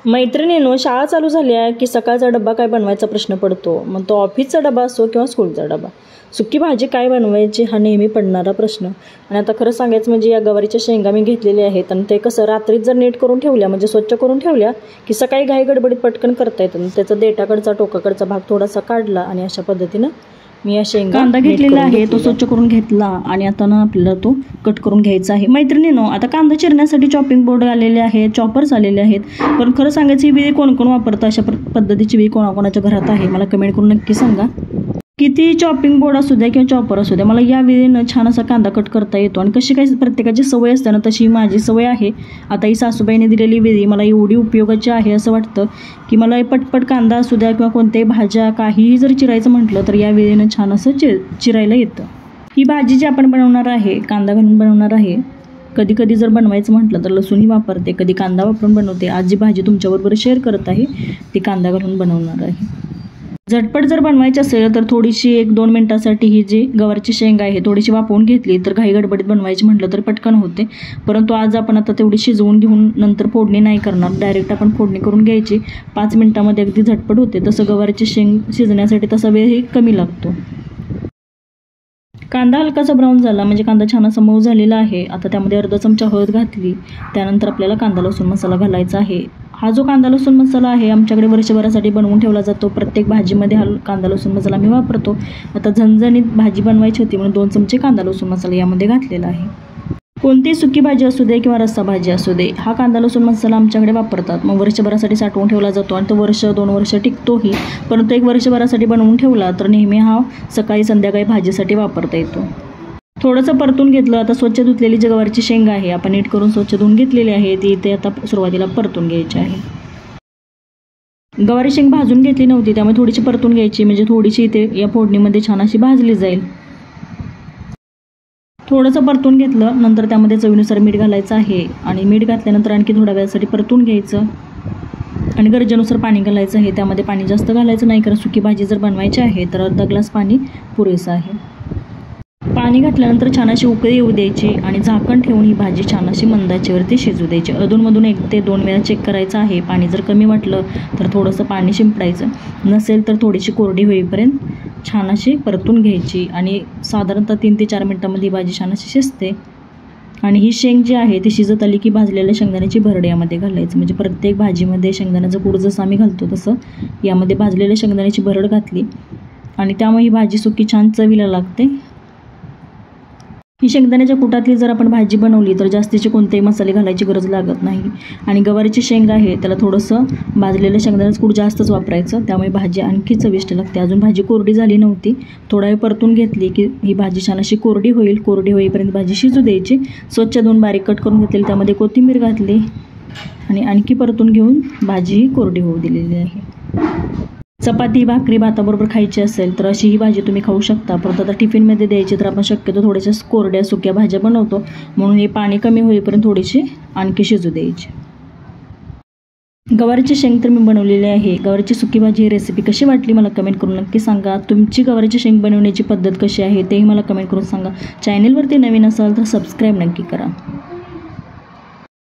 मैत्रिणींनो, शाळा चालू झाली आहे की सकाळचा डब्बा काय बनवायचा प्रश्न पडतो. मग तो ऑफिसचा डबा असो किंवा स्कूलचा डबा. सुकी भाजी काय बनवायची हा नेहमी पडणारा प्रश्न. आणि आता खरं सांगायचं म्हणजे या गवारीच्या शेंगा मी घेतलेल्या आहेत आणि ते कसं रात्रीच जर नीट करून ठेवल्या म्हणजे स्वच्छ करून ठेवल्या की सकाळी घाई गडबडीत पटकन करता येतं. त्याचा देठाकडचा टोकाकडचा भाग थोडासा काढला आणि अशा पद्धतीनं मी या शेंगा कांदा घेतलेला आहे, तो स्वच्छ करून घेतला आणि आता ना आपल्याला तो कट करून घ्यायचा आहे. मैत्रिणींनो, आता कांदा चिरण्यासाठी चॉपिंग बोर्ड आलेले आहेत, चॉपर्स आलेले आहेत. पण खरं सांगायचं ही विधी कोण कोण वापरतं, अशा पद्धतीची विधी कोणाकोणाच्या घरात आहे मला कमेंट करून नक्की सांगा. किती चॉपिंग बोर्ड असू द्या किंवा चॉपर असू द्या, मला या विधीनं छान असा कांदा कट करता येतो. आणि कशी काही प्रत्येकाची सवय असते ना, तशी माझी सवय आहे. आता ही सासूबाईने दिलेली विधी मला एवढी उपयोगाची आहे असं वाटतं की मला पटपट कांदा असू द्या किंवा कोणत्याही भाज्या काहीही जर चिरायचं म्हटलं तर या विधीनं छान असं चिरायला येतं. ही भाजी जी आपण बनवणार आहे, कांदा घालून बनवणार आहे. कधी कधी जर बनवायचं म्हटलं तर लसूणही वापरते, कधी कांदा वापरून बनवते. आज जी भाजी तुमच्याबरोबर शेअर करत आहे ती कांदा घालून बनवणार आहे. झटपट जर बनवायची असेल तर थोडीशी 1-2 मिनटासाठी ही जी गवारची शेंग आहे थोडीशी वाफवून घेतली तर घाई गडबडीत बनवायची म्हटलं तर पटकन होते. परंतु आज आपण आता तेवढी शिजवून घेऊन नंतर फोडणी नाही करणार, डायरेक्ट आपण फोडणी करून घ्यायची. 5 मिनटामध्ये अगदी झटपट होते. तसं गवारची शेंग शिजण्यासाठी तसा वेळही कमी लागतो. कांदा हलकासा ब्राऊन झाला म्हणजे कांदा छान असा मऊ झालेला आहे. आता त्यामध्ये अर्धा चमचा हळद घातली. त्यानंतर आपल्याला कांदा लसूण मसाला घालायचा आहे. हा जो कांदा लसूण मसाला आहे आमच्याकडे वर्षभरासाठी बनवून ठेवला जातो. प्रत्येक भाजीमध्ये हा कांदा लसूण मसाला मी वापरतो. आता झणझणीत भाजी बनवायची होती म्हणून 2 चमचे कांदा लसूण मसाला यामध्ये घातलेला आहे. कोणतीही सुकी भाजी असू दे किंवा रस्सा भाजी असू दे, हा कांदा लसूण मसाला आमच्याकडे वापरतात. मग वर्षभरासाठी साठवून ठेवला जातो आणि तो 1-2 वर्ष टिकतोही. परंतु 1 वर्षभरासाठी बनवून ठेवला तर नेहमी हा सकाळी संध्याकाळी भाजीसाठी वापरता येतो. थोडंसं परतून घेतलं. आता स्वच्छ धुतलेली जी गवारची शेंगा आहे आपण नीट करून स्वच्छ धुवून घेतलेली आहे ती इथे आता सुरुवातीला परतून घ्यायची आहे. गवारी शेंग भाजून घेतली नव्हती त्यामुळे थोडीशी परतून घ्यायची म्हणजे थोडीशी इथे या फोडणीमध्ये छान अशी भाजली जाईल. थोडंसं परतून घेतलं. नंतर त्यामध्ये चवीनुसार मीठ घालायचं आहे आणि मीठ घातल्यानंतर आणखी थोड्या वेळासाठी परतून घ्यायचं आणि गरजेनुसार पाणी घालायचं आहे. त्यामध्ये पाणी जास्त घालायचं नाही कारण सुकी भाजी जर बनवायची आहे तर अर्धा ग्लास पाणी पुरेसं आहे. पाणी घातल्यानंतर छान अशी उकळी येऊ द्यायची आणि झाकण ठेवून ही भाजी छान अशी मंद आचेवरती शिजू द्यायची. अधूनमधून 1 ते 2 वेळा चेक करायचं आहे. पाणी जर कमी वाटलं तर थोडंसं पाणी शिंपडायचं, नसेल तर थोडीशी कोरडी होईपर्यंत छान अशी परतून घ्यायची आणि साधारणतः 3 ते 4 मिनटामध्ये ही भाजी छान अशी शिजते. आणि ही शेंग जी आहे ती शिजत आली की भाजलेल्या शेंगदाण्याची भरड यामध्ये घालायची. म्हणजे प्रत्येक भाजीमध्ये शेंगदाण्याचं कूड जसं आम्ही घालतो तसं यामध्ये भाजलेल्या शेंगदाण्याची भरड घातली आणि त्यामुळे ही भाजी सुकी छान चवीला लागते. ही शेंगदाण्याच्या कुटातली जर आपण भाजी बनवली तर जास्तीचे कोणतेही मसाले घालायची गरज लागत नाही. आणि गवारीची शेंग आहे त्याला थोडंसं भाजलेलं शेंगदाण्याचं कूट जास्तच वापरायचं, त्यामुळे भाजी आणखी चविष्ट लागते. अजून भाजी कोरडी झाली नव्हती, थोडा वेळ परतून घेतली की ही भाजी छान अशी कोरडी होईल. कोरडी होईपर्यंत भाजी शिजू द्यायची. स्वच्छ धुवून बारीक कट करून घेतलेली त्यामध्ये कोथिंबीर घातली आणि आणखी परतून घेऊन भाजी ही कोरडी होऊ दिलेली आहे. चपाती भाकरी भाताबरोबर खायची असेल तर अशी ही भाजी तुम्ही खाऊ शकता. परत आता टिफिनमध्ये द्यायची तर आपण शक्यतो थोड्याशा कोरड्या सुक्या भाज्या बनवतो म्हणून हे पाणी कमी होईपर्यंत थोडीशी आणखी शिजू द्यायची. गवारीची शेंग तर मी बनवलेली आहे. गवारीची सुकी भाजी ही रेसिपी कशी वाटली मला कमेंट करून नक्की सांगा. तुमची गवारीची शेंग बनवण्याची पद्धत कशी आहे तेही मला कमेंट करून सांगा. चॅनलवरती नवीन असाल तर सबस्क्राईब नक्की करा.